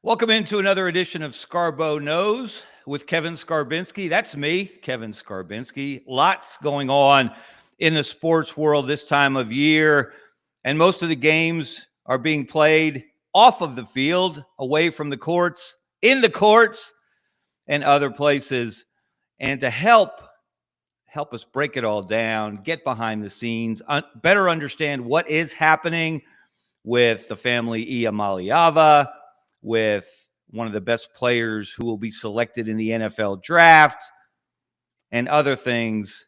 Welcome into another edition of Scarbo Knows with Kevin Skarbinski. That's me, Kevin Skarbinski. Lots going on in the sports world this time of year, and most of the games are being played off of the field, away from the courts, in the courts, and other places. And to help us break it all down, get behind the scenes, better understand what is happening with the family Iamaleava, with one of the best players who will be selected in the NFL draft, and other things.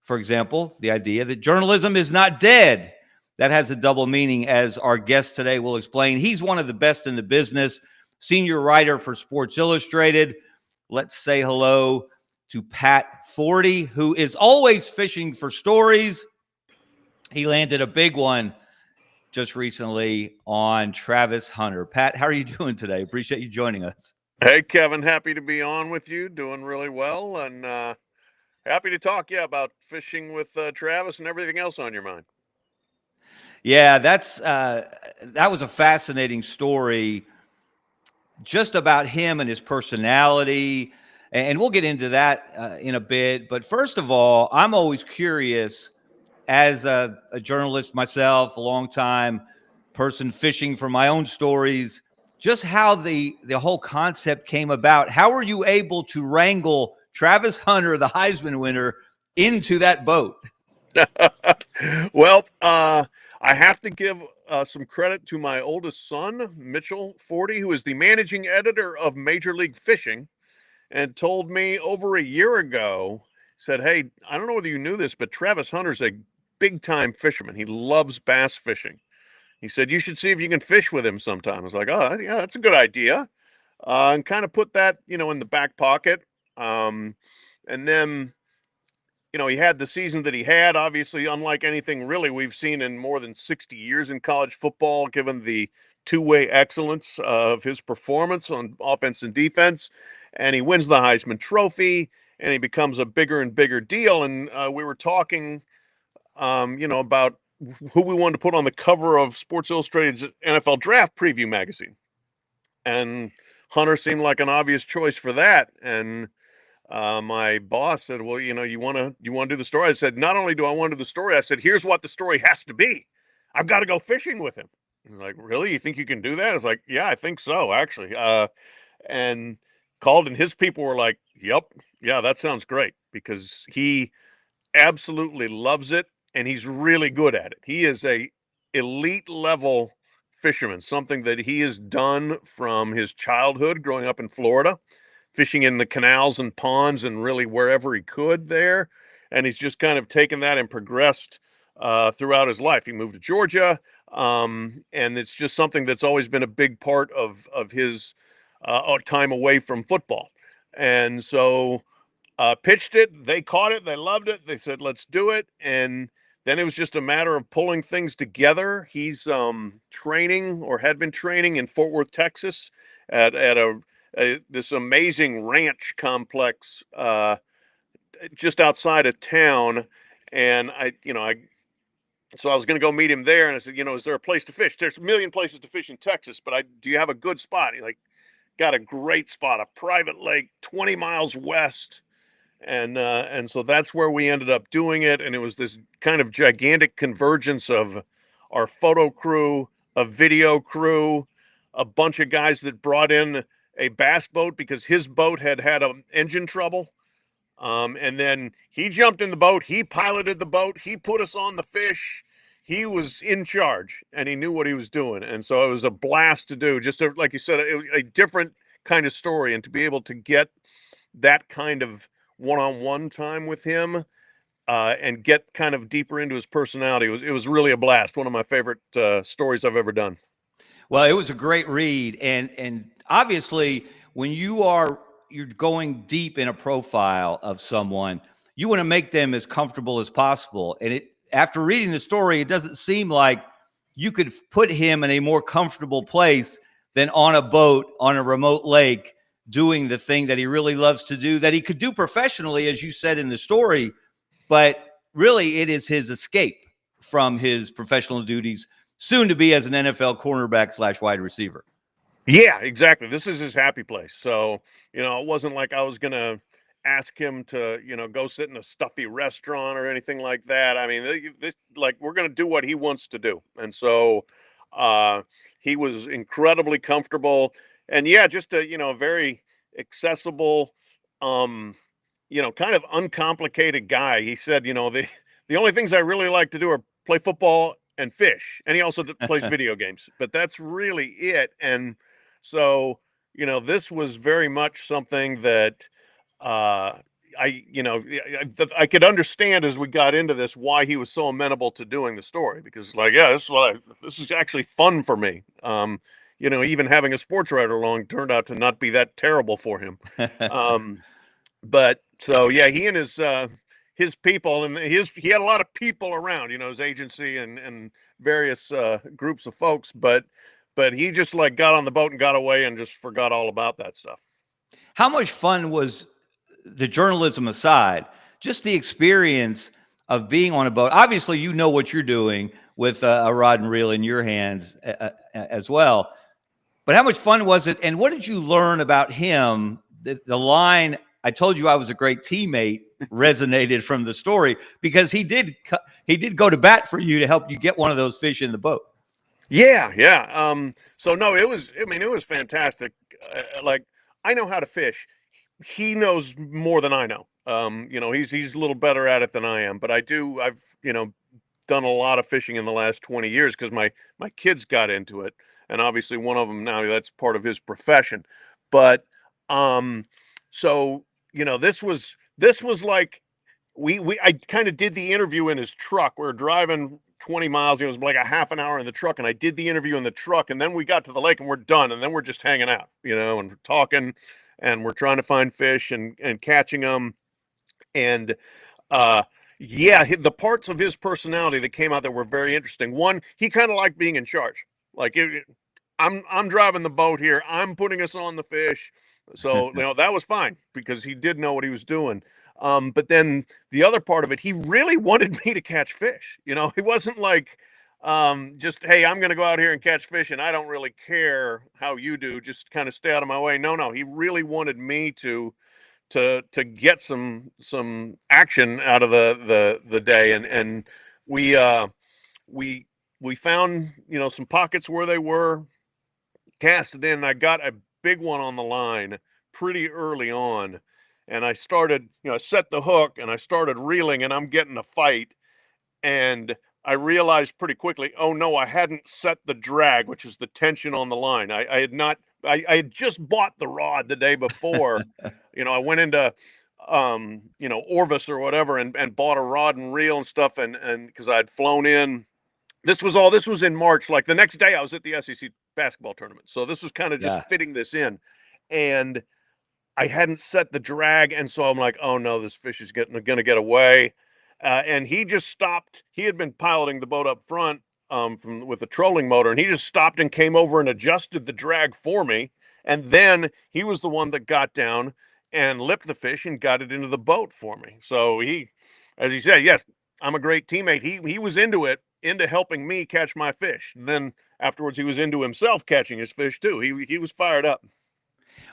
For example, the idea that journalism is not dead. That has a double meaning, as our guest today will explain. He's one of the best in the business, senior writer for Sports Illustrated. Let's say hello to Pat Forty, who is always fishing for stories. He landed a big one just recently on Travis Hunter. Pat, how are you doing today? Appreciate you joining us. Hey, Kevin, happy to be on with you. Doing really well, and happy to talk, about fishing with Travis and everything else on your mind. Yeah, that was a fascinating story just about him and his personality, and we'll get into that in a bit. But first of all, I'm always curious, as a journalist myself, a longtime person fishing for my own stories, just how the whole concept came about. How were you able to wrangle Travis Hunter, the Heisman winner, into that boat? Well, I have to give some credit to my oldest son, Mitchell Forty, who is the managing editor of Major League Fishing, and told me over a year ago, said, hey, I don't know whether you knew this, but Travis Hunter's a big-time fisherman. He loves bass fishing. He said, you should see if you can fish with him sometime. I was like, oh, yeah, that's a good idea. And kind of put that, in the back pocket. And then, he had the season that he had, obviously, unlike anything really we've seen in more than 60 years in college football, given the two-way excellence of his performance on offense and defense. And he wins the Heisman Trophy, and he becomes a bigger and bigger deal. And we were talking, about who we wanted to put on the cover of Sports Illustrated's NFL Draft Preview magazine. And Hunter seemed like an obvious choice for that. And my boss said, well, you want to do the story? I said, not only do I want to do the story, I said, here's what the story has to be. I've got to go fishing with him. He's like, really? You think you can do that? I was like, yeah, I think so, actually. And called, and his people were like, yep, yeah, that sounds great, because he absolutely loves it, and he's really good at it. He is a elite level fisherman, something that he has done from his childhood growing up in Florida, fishing in the canals and ponds and really wherever he could there. And he's just kind of taken that and progressed throughout his life. He moved to Georgia, and it's just something that's always been a big part of his time away from football. And so pitched it, they caught it, they loved it, they said, let's do it. And then it was just a matter of pulling things together. He's training, or had been training, in Fort Worth, Texas, at this amazing ranch complex just outside of town. And so I was going to go meet him there, and I said, is there a place to fish? There's a million places to fish in Texas, but do you have a good spot? He's like, got a great spot, a private lake 20 miles west. And so that's where we ended up doing it. And it was this kind of gigantic convergence of our photo crew, a video crew, a bunch of guys that brought in a bass boat because his boat had engine trouble. And then he jumped in the boat, he piloted the boat, he put us on the fish. He was in charge, and he knew what he was doing. And so it was a blast to do, just like you said, a different kind of story. And to be able to get that kind of one-on-one time with him and get kind of deeper into his personality, it was really a blast. One of my favorite stories I've ever done. Well, it was a great read, and obviously when you're going deep in a profile of someone, you want to make them as comfortable as possible. And after reading the story, it doesn't seem like you could put him in a more comfortable place than on a boat on a remote lake, doing the thing that he really loves to do, that he could do professionally, as you said in the story, but really it is his escape from his professional duties, soon to be as an NFL cornerback / wide receiver. Yeah, exactly. This is his happy place. So, it wasn't like I was gonna ask him to, go sit in a stuffy restaurant or anything like that. I mean, like we're gonna do what he wants to do. And so uh he was incredibly comfortable, and yeah, just a, very accessible, um, kind of uncomplicated guy. He said, the only things I really like to do are play football and fish. And he also plays video games, but that's really it. And so, this was very much something that uh, I could understand as we got into this why he was so amenable to doing the story, because, like, yeah, this is actually fun for me. Even having a sports writer along turned out to not be that terrible for him. Um, but so yeah, he and his people, and he had a lot of people around, his agency and various groups of folks, but he just like got on the boat and got away and just forgot all about that stuff. How much fun was, the journalism aside, just the experience of being on a boat? Obviously, you know what you're doing with a rod and reel in your hands as well. But how much fun was it? And what did you learn about him? The line, "I told you I was a great teammate," resonated from the story, because he did go to bat for you to help you get one of those fish in the boat. Yeah, yeah. So no, it was. I mean, it was fantastic. Like, I know how to fish. He knows more than I know. He's a little better at it than I am, but I've done a lot of fishing in the last 20 years because my kids got into it, and obviously one of them now, that's part of his profession. But um, so this was like, we I kind of did the interview in his truck. We were driving 20 miles. It was like a half an hour in the truck, and I did the interview in the truck, and then we got to the lake and we're done, and then we're just hanging out, and we're talking, and we're trying to find fish and catching them. And uh yeah, the parts of his personality that came out that were very interesting. One, he kind of liked being in charge. Like, I'm driving the boat here. I'm putting us on the fish. So, that was fine because he did know what he was doing. But then the other part of it, he really wanted me to catch fish. He wasn't like, just, hey, I'm going to go out here and catch fish and I don't really care how you do. Just kind of stay out of my way. No, no, he really wanted me to get some action out of the day. And we we we found, some pockets where they were casted in, and I got a big one on the line pretty early on. And I started, I set the hook and I started reeling, and I'm getting a fight. And I realized pretty quickly, oh no, I hadn't set the drag, which is the tension on the line. I had not, I had just bought the rod the day before. I went into Orvis or whatever, and bought a rod and reel and stuff, and because I'd flown in. This was in March. Like, the next day I was at the SEC basketball tournament. So this was kind of just Yeah. fitting this in. And I hadn't set the drag, and so I'm like, "Oh no, this fish is gonna get away." And he just stopped. He had been piloting the boat up front, from with the trolling motor, and he just stopped and came over and adjusted the drag for me. And then he was the one that got down and lipped the fish and got it into the boat for me. So as he said, yes, I'm a great teammate. He was into it, into helping me catch my fish. And then afterwards, he was into himself catching his fish too. He was fired up.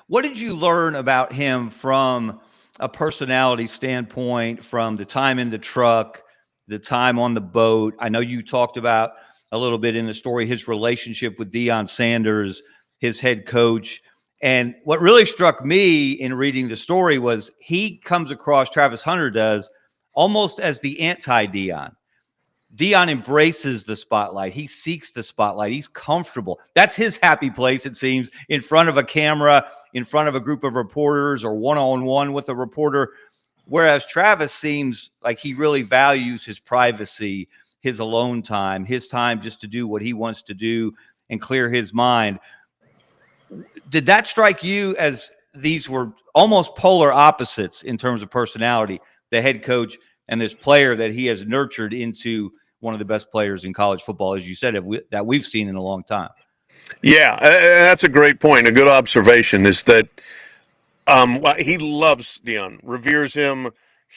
What did you learn about him from a personality standpoint, from the time in the truck, the time on the boat? I know you talked about a little bit in the story his relationship with Deion Sanders, his head coach. And what really struck me in reading the story was he comes across, Travis Hunter does, almost as the anti Deion. Deion embraces the spotlight. He seeks the spotlight. He's comfortable. That's his happy place, it seems, in front of a camera, in front of a group of reporters, or one-on-one with a reporter. Whereas Travis seems like he really values his privacy, his alone time, his time just to do what he wants to do and clear his mind. Did that strike you as these were almost polar opposites in terms of personality, the head coach and this player that he has nurtured into one of the best players in college football, as you said, that we've seen in a long time? Yeah, that's a great point. A good observation is that, he loves Dion, reveres him,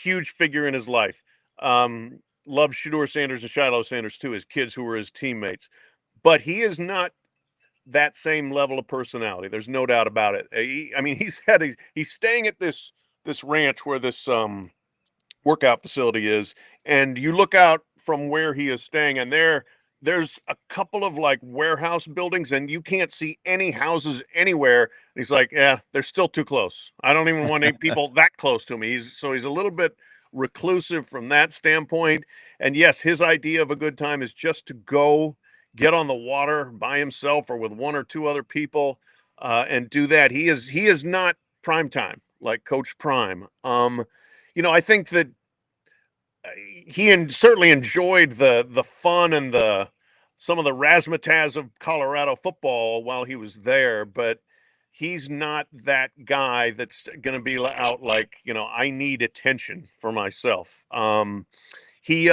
huge figure in his life. Loves Shador Sanders and Shiloh Sanders too, his kids who were his teammates. But he is not that same level of personality. There's no doubt about it. He's staying at this ranch where this workout facility is, and you look out from where he is staying, and there's a couple of like warehouse buildings, and you can't see any houses anywhere. And he's like, yeah, they're still too close. I don't even want any people that close to me. He's a little bit reclusive from that standpoint. And yes, his idea of a good time is just to go get on the water by himself or with one or two other people, and do that. He is not prime time like Coach Prime. I think that certainly enjoyed the fun and some of the razzmatazz of Colorado football while he was there, but he's not that guy that's going to be out like, I need attention for myself. He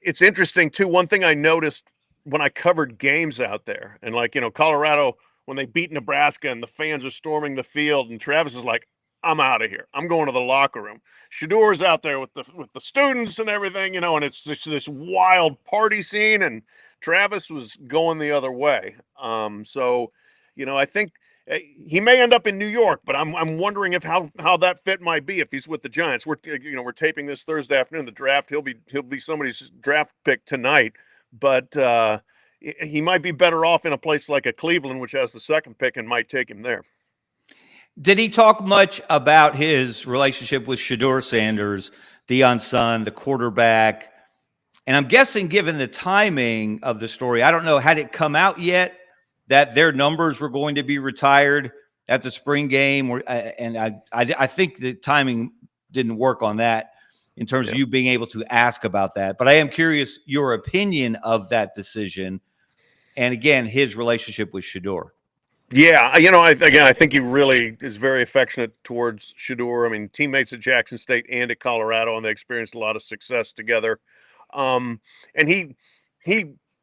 It's interesting too. One thing I noticed when I covered games out there, and like, Colorado, when they beat Nebraska and the fans are storming the field, and Travis is like, I'm out of here. I'm going to the locker room. Shador's out there with the students and everything, and it's just this wild party scene, and Travis was going the other way. I think he may end up in New York, but I'm wondering if how that fit might be if he's with the Giants. We're taping this Thursday afternoon. The draft, he'll be somebody's draft pick tonight, but he might be better off in a place like a Cleveland, which has the second pick, and might take him there. Did he talk much about his relationship with Shedeur Sanders, Deion's son, the quarterback? And I'm guessing, given the timing of the story, I don't know, had it come out yet that their numbers were going to be retired at the spring game? And I think the timing didn't work on that in terms of you being able to ask about that. But I am curious your opinion of that decision, and again, his relationship with Shedeur. Yeah, I think he really is very affectionate towards Shedeur. I mean, teammates at Jackson State and at Colorado, and they experienced a lot of success together. And he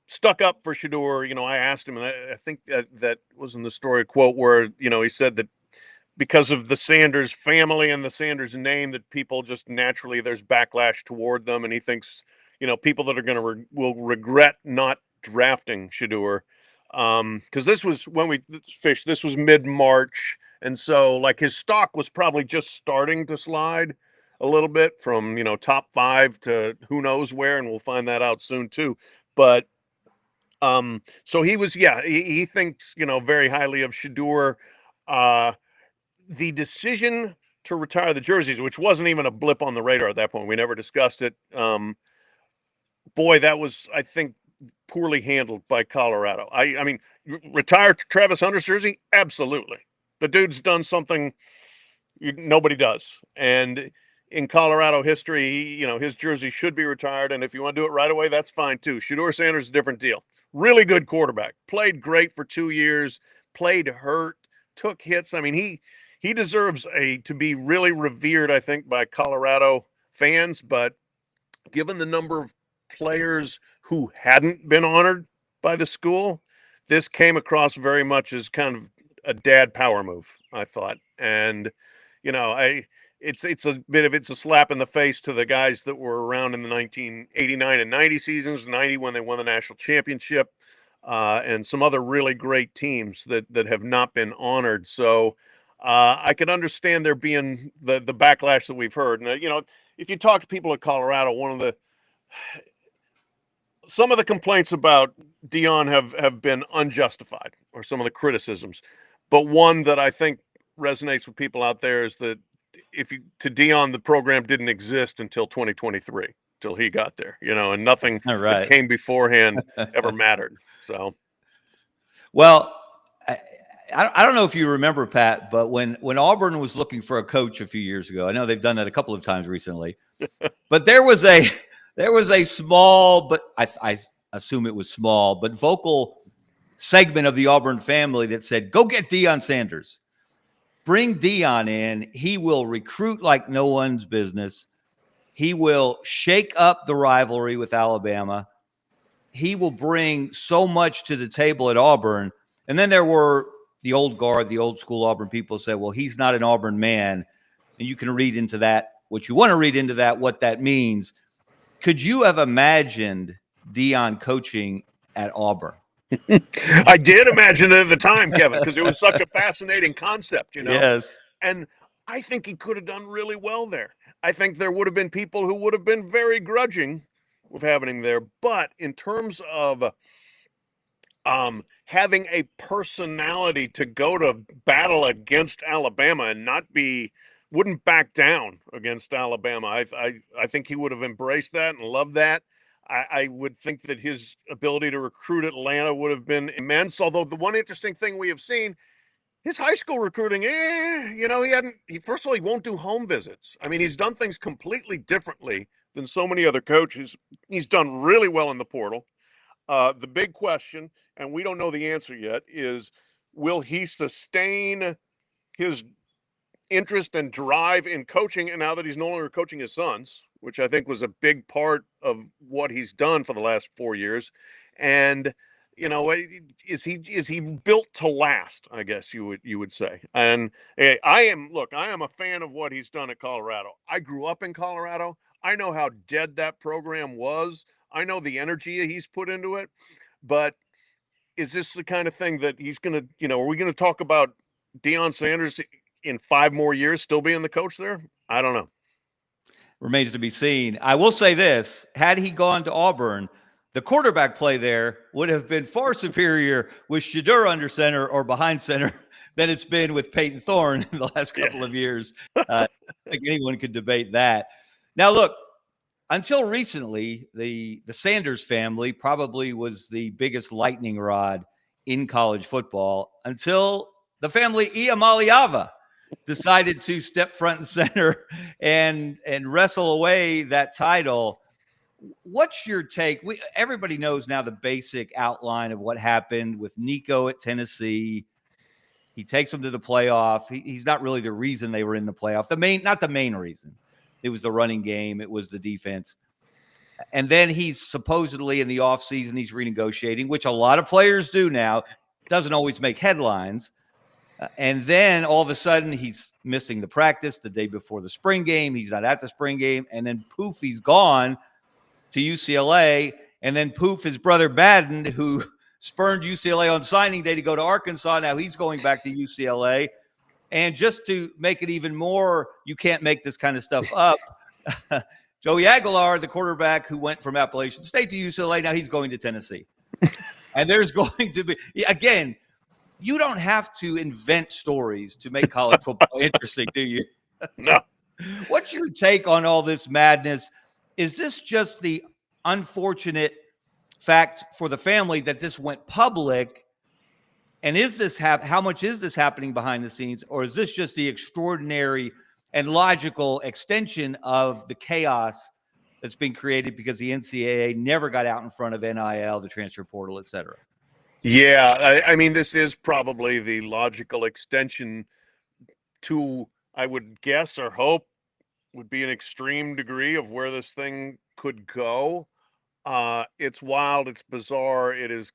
stuck up for Shedeur. I asked him, and I think that was in the story quote where, he said that because of the Sanders family and the Sanders name, that people just naturally, there's backlash toward them. And he thinks, people that are will regret not drafting Shedeur. Because this was when this was mid-March. And so like his stock was probably just starting to slide a little bit from, top 5 to who knows where. And we'll find that out soon too. But so he thinks, very highly of Shedeur. The decision to retire the jerseys, which wasn't even a blip on the radar at that point. We never discussed it. Boy, that was, I think, poorly handled by Colorado. I mean, retire Travis Hunter's jersey? Absolutely. The dude's done something nobody does. And in Colorado history, his jersey should be retired. And if you want to do it right away, that's fine too. Shedeur Sanders is a different deal. Really good quarterback. Played great for 2 years. Played hurt. Took hits. I mean, he deserves to be really revered, I think, by Colorado fans. But given the number of players who hadn't been honored by the school, this came across very much as kind of a dad power move, I thought. And, it's a slap in the face to the guys that were around in the 1989 and 90 seasons, 90 when they won the national championship, and some other really great teams that have not been honored. So I could understand there being the backlash that we've heard. And, if you talk to people at Colorado, some of the complaints about Deion have been unjustified, or some of the criticisms. But one that I think resonates with people out there is that to Deion, the program didn't exist until 2023, till he got there, and nothing that came beforehand ever mattered. So, well, I don't know if you remember, Pat, but when Auburn was looking for a coach a few years ago, I know they've done that a couple of times recently, but there was a small, but I assume it was small, but vocal segment of the Auburn family that said, go get Deion Sanders. Bring Deion in. He will recruit like no one's business. He will shake up the rivalry with Alabama. He will bring so much to the table at Auburn. And then there were the old guard, the old school Auburn people said, well, he's not an Auburn man. And you can read into that what you want to read into that, what that means. Could you have imagined Deion coaching at Auburn? I did imagine it at the time, Kevin, because it was such a fascinating concept, Yes. and I think he could have done really well there. I think there would have been people who would have been very grudging with having him there. But in terms of having a personality to go to battle against Alabama and wouldn't back down against Alabama. I think he would have embraced that and loved that. I would think that his ability to recruit Atlanta would have been immense. Although the one interesting thing we have seen, his high school recruiting, first of all, he won't do home visits. I mean, he's done things completely differently than so many other coaches. He's done really well in the portal. The big question, and we don't know the answer yet, is will he sustain his interest and drive in coaching? And now that he's no longer coaching his sons, which I think was a big part of what he's done for the last 4 years, and is he built to last? I guess you would say. And I am a fan of what he's done at Colorado. I grew up in Colorado. I know how dead that program was. I know the energy he's put into it, but is this the kind of thing that he's going to, are we going to talk about Deion Sanders in 5 more years still being the coach there? I don't know. Remains to be seen. I will say this, had he gone to Auburn, the quarterback play there would have been far superior with Shedeur under center or behind center than it's been with Peyton Thorne in the last couple of years. I think anyone could debate that. Now, look, until recently, the Sanders family probably was the biggest lightning rod in college football until the family Iamaleava decided to step front and center and wrestle away that title. What's your take? Everybody knows now the basic outline of what happened with Nico at Tennessee. He takes them to the playoff. He's not really the reason they were in the playoff. Not the main reason. It was the running game. It was the defense. And then he's supposedly in the offseason, he's renegotiating, which a lot of players do now. Doesn't always make headlines. And then all of a sudden, he's missing the practice the day before the spring game. He's not at the spring game. And then poof, he's gone to UCLA. And then poof, his brother Madden, who spurned UCLA on signing day to go to Arkansas. Now he's going back to UCLA. And just to make it even more, you can't make this kind of stuff up. Joey Aguilar, the quarterback who went from Appalachian State to UCLA, now he's going to Tennessee. And there's going to be, again, you don't have to invent stories to make college football interesting, do you? No. What's your take on all this madness? Is this just the unfortunate fact for the family that this went public? And how much is this happening behind the scenes? Or is this just the extraordinary and logical extension of the chaos that's been created because the NCAA never got out in front of NIL, the transfer portal, et cetera? Yeah, I mean, this is probably the logical extension to, I would guess or hope, would be an extreme degree of where this thing could go. It's wild. It's bizarre. It is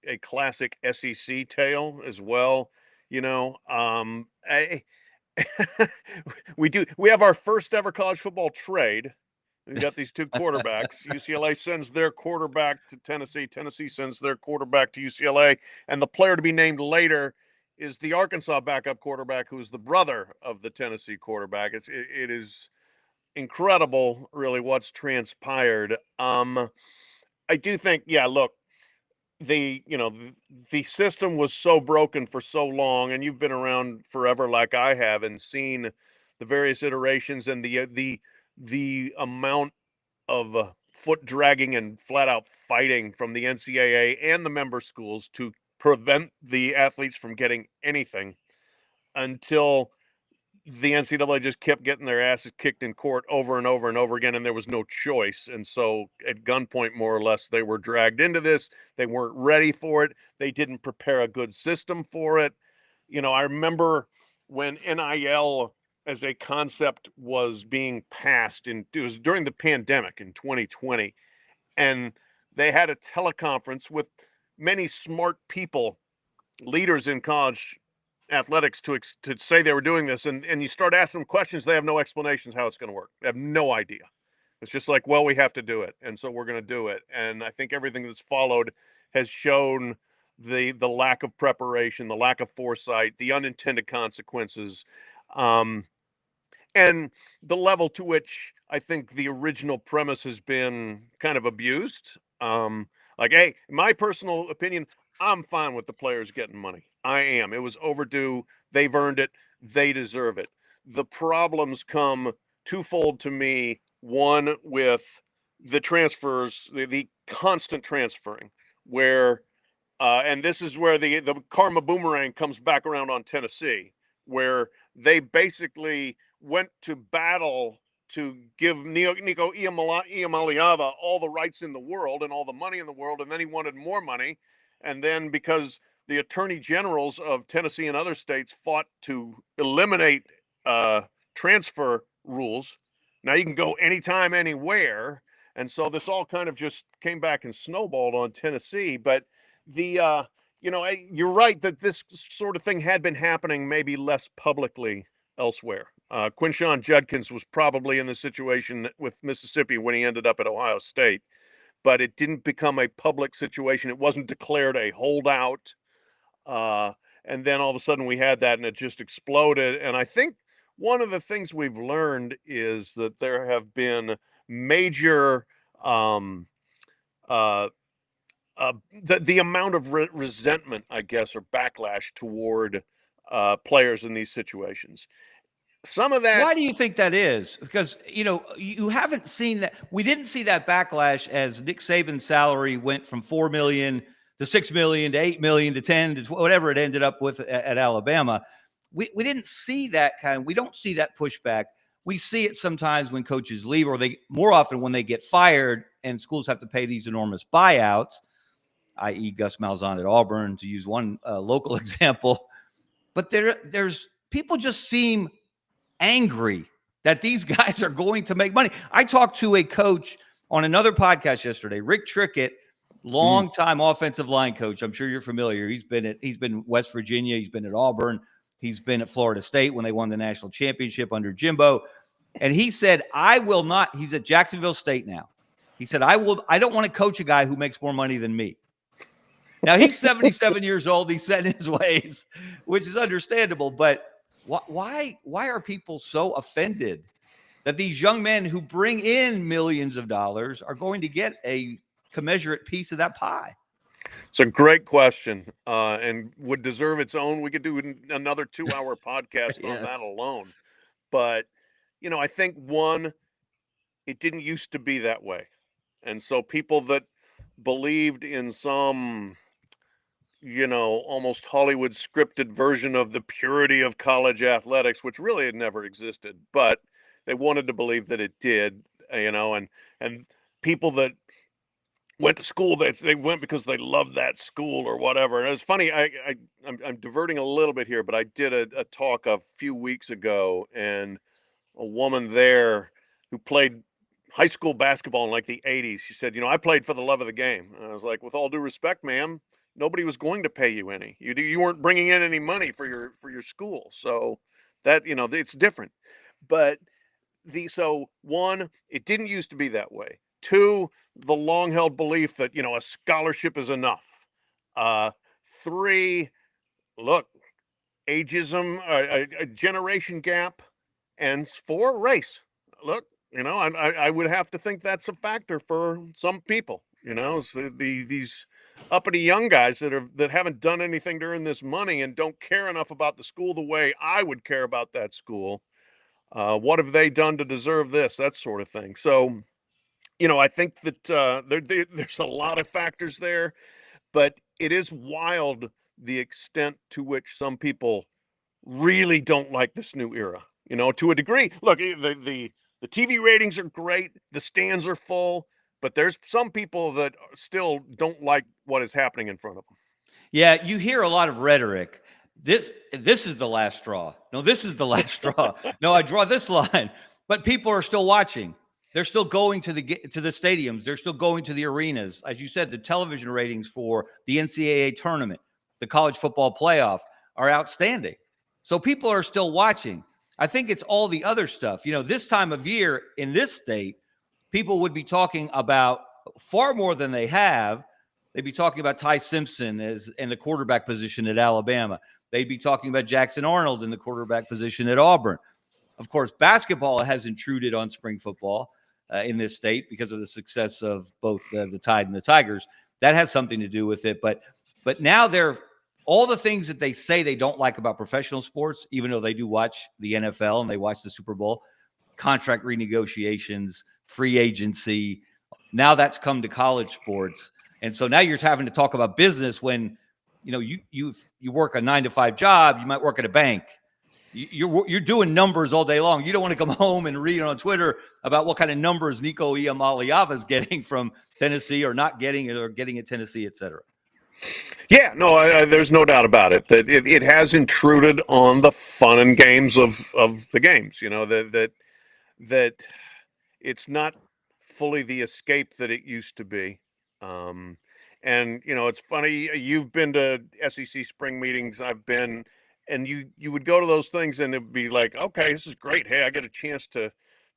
a classic SEC tale as well. We have our first ever college football trade. We got these two quarterbacks. UCLA sends their quarterback to Tennessee. Tennessee sends their quarterback to UCLA. And the player to be named later is the Arkansas backup quarterback, who's the brother of the Tennessee quarterback. It is incredible, really, what's transpired. I do think, look, the system was so broken for so long, and you've been around forever like I have and seen the various iterations and the amount of foot dragging and flat out fighting from the NCAA and the member schools to prevent the athletes from getting anything until the NCAA just kept getting their asses kicked in court over and over and over again, and there was no choice. And so at gunpoint, more or less, they were dragged into this. They weren't ready for it. They didn't prepare a good system for it. I remember when NIL as a concept was being passed, and it was during the pandemic in 2020, and they had a teleconference with many smart people, leaders in college athletics, to say they were doing this, and you start asking them questions, they have no explanations how it's going to work. They have no idea. It's just like, well, we have to do it, and so we're going to do it. And I think everything that's followed has shown the lack of preparation, the lack of foresight, the unintended consequences, um, and the level to which I think the original premise has been kind of abused. Like, hey, in my personal opinion, I'm fine with the players getting money. I am. It was overdue. They've earned it. They deserve it. The problems come twofold to me. One, with the transfers, the constant transferring, where and this is where the karma boomerang comes back around on Tennessee, where they basically went to battle to give Nico Iamaleava all the rights in the world and all the money in the world, and then he wanted more money, and then because the attorney generals of Tennessee and other states fought to eliminate transfer rules, now you can go anytime, anywhere, and so this all kind of just came back and snowballed on Tennessee, but the you're right that this sort of thing had been happening maybe less publicly elsewhere. Quinshawn Judkins was probably in the situation with Mississippi when he ended up at Ohio State, but it didn't become a public situation. It wasn't declared a holdout, and then all of a sudden we had that, and it just exploded. And I think one of the things we've learned is that there have been major um, uh, the amount of resentment, I guess, or backlash toward players in these situations. Some of that, Why do you think that is? Because, you haven't seen that. We didn't see that backlash as Nick Saban's salary went from 4 million to 6 million to 8 million to 10 to whatever it ended up with at Alabama. We didn't see that we don't see that pushback. We see it sometimes when coaches leave, or more often when they get fired and schools have to pay these enormous buyouts, i.e. Gus Malzahn at Auburn, to use one local example. But there's people just seem angry that these guys are going to make money. I talked to a coach on another podcast yesterday, Rick Trickett, longtime offensive line coach. I'm sure you're familiar. He's been West Virginia. He's been at Auburn. He's been at Florida State when they won the national championship under Jimbo. And he said, he's at Jacksonville State now. He said, I don't want to coach a guy who makes more money than me. Now, he's 77 years old. He's set in his ways, which is understandable. But why are people so offended that these young men who bring in millions of dollars are going to get a commensurate piece of that pie? It's a great question, and would deserve its own. We could do another 2-hour podcast on that alone. But, I think, one, it didn't used to be that way. And so people that believed in some almost Hollywood scripted version of the purity of college athletics, which really had never existed, but they wanted to believe that it did, and people that went to school, they went because they loved that school or whatever. And it's funny, I'm diverting a little bit here, but I did a talk a few weeks ago, and a woman there who played high school basketball in like the 80s, she said, I played for the love of the game. And I was like, with all due respect, ma'am, nobody was going to pay you any. You weren't bringing in any money for your school. So that, it's different. But so one, it didn't used to be that way. Two, the long held belief that, a scholarship is enough. Three, look, ageism, a generation gap. And four, race. Look, I would have to think that's a factor for some people. These uppity young guys that haven't done anything to earn this money and don't care enough about the school the way I would care about that school. What have they done to deserve this? That sort of thing. So, I think that there's a lot of factors there, but it is wild the extent to which some people really don't like this new era. To a degree. Look, the TV ratings are great, the stands are full, but there's some people that still don't like what is happening in front of them. Yeah, you hear a lot of rhetoric. This is the last straw. No, this is the last straw. No, I draw this line. But people are still watching. They're still going to the stadiums. They're still going to the arenas. As you said, the television ratings for the NCAA tournament, the college football playoff are outstanding. So people are still watching. I think it's all the other stuff. This time of year in this state, people would be talking about far more than they have. They'd be talking about Ty Simpson as in the quarterback position at Alabama. They'd be talking about Jackson Arnold in the quarterback position at Auburn. Of course, basketball has intruded on spring football in this state because of the success of both the Tide and the Tigers. That has something to do with it. But now they're all the things that they say they don't like about professional sports, even though they do watch the NFL and they watch the Super Bowl, contract renegotiations, free agency. Now that's come to college sports. And so now you're having to talk about business when, you work a 9-to-5 job, you might work at a bank. You're doing numbers all day long. You don't want to come home and read on Twitter about what kind of numbers Nico Iamaleava is getting from Tennessee or not getting it or getting at Tennessee, et cetera. Yeah, no, there's no doubt about it that it has intruded on the fun and games of the games. That it's not fully the escape that it used to be. And it's funny. You've been to SEC spring meetings. I've been, and you would go to those things, and it'd be like, okay, this is great. Hey, I get a chance to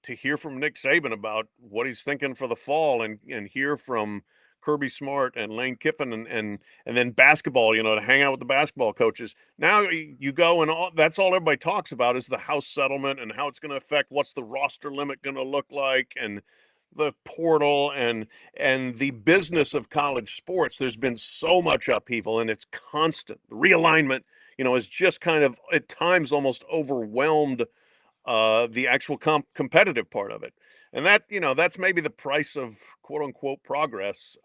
hear from Nick Saban about what he's thinking for the fall, and hear from Kirby Smart and Lane Kiffin and then basketball, to hang out with the basketball coaches. Now you go and that's all everybody talks about is the House settlement and how it's going to affect what's the roster limit going to look like and the portal and the business of college sports. There's been so much upheaval and it's constant. The realignment, is just kind of at times almost overwhelmed the actual competitive part of it. And that, that's maybe the price of quote unquote progress.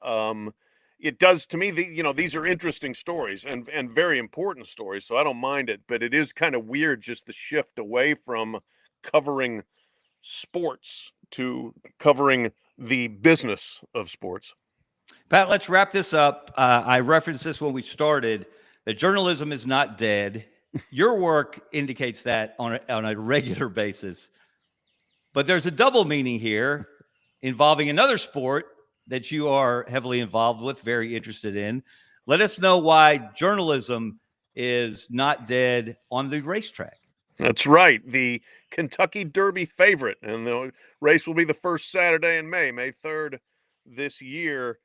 It does to me, these are interesting stories and very important stories. So I don't mind it, but it is kind of weird just the shift away from covering sports to covering the business of sports. Pat, let's wrap this up. I referenced this when we started, that journalism is not dead. Your work indicates that on a regular basis. But there's a double meaning here involving another sport that you are heavily involved with, very interested in. Let us know why journalism is not dead on the racetrack. That's right. The Kentucky Derby favorite, and the race will be the first Saturday in May 3rd this year,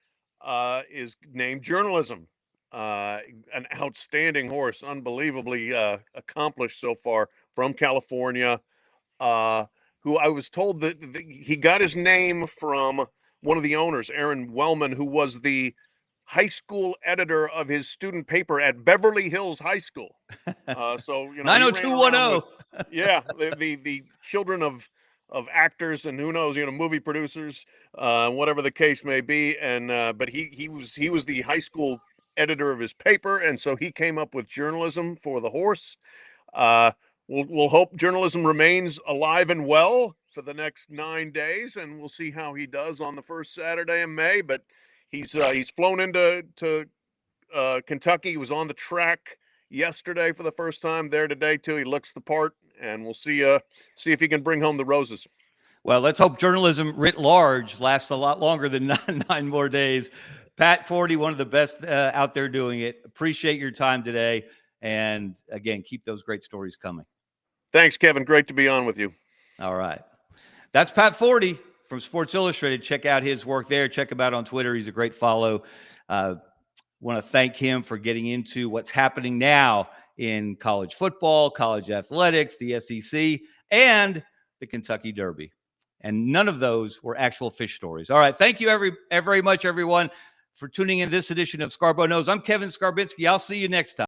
is named Journalism. An outstanding horse, unbelievably accomplished so far, from California. Who I was told that he got his name from one of the owners, Aaron Wellman, who was the high school editor of his student paper at Beverly Hills High School. So 90210. Yeah, the children of actors and who knows, movie producers, whatever the case may be. And but he was the high school editor of his paper, and so he came up with journalism for the horse. We'll hope journalism remains alive and well for the next 9 days, and we'll see how he does on the first Saturday in May. But he's flown into Kentucky. He was on the track yesterday for the first time, there today too. He looks the part, and we'll see if he can bring home the roses. Well, let's hope journalism writ large lasts a lot longer than nine more days. Pat Forty, one of the best out there doing it. Appreciate your time today. And again, keep those great stories coming. Thanks, Kevin. Great to be on with you. All right. That's Pat Forty from Sports Illustrated. Check out his work there. Check him out on Twitter. He's a great follow. Want to thank him for getting into what's happening now in college football, college athletics, the SEC, and the Kentucky Derby. And none of those were actual fish stories. All right. Thank you very much, everyone, for tuning in this edition of Scarborough Knows. I'm Kevin Skarbinski. I'll see you next time.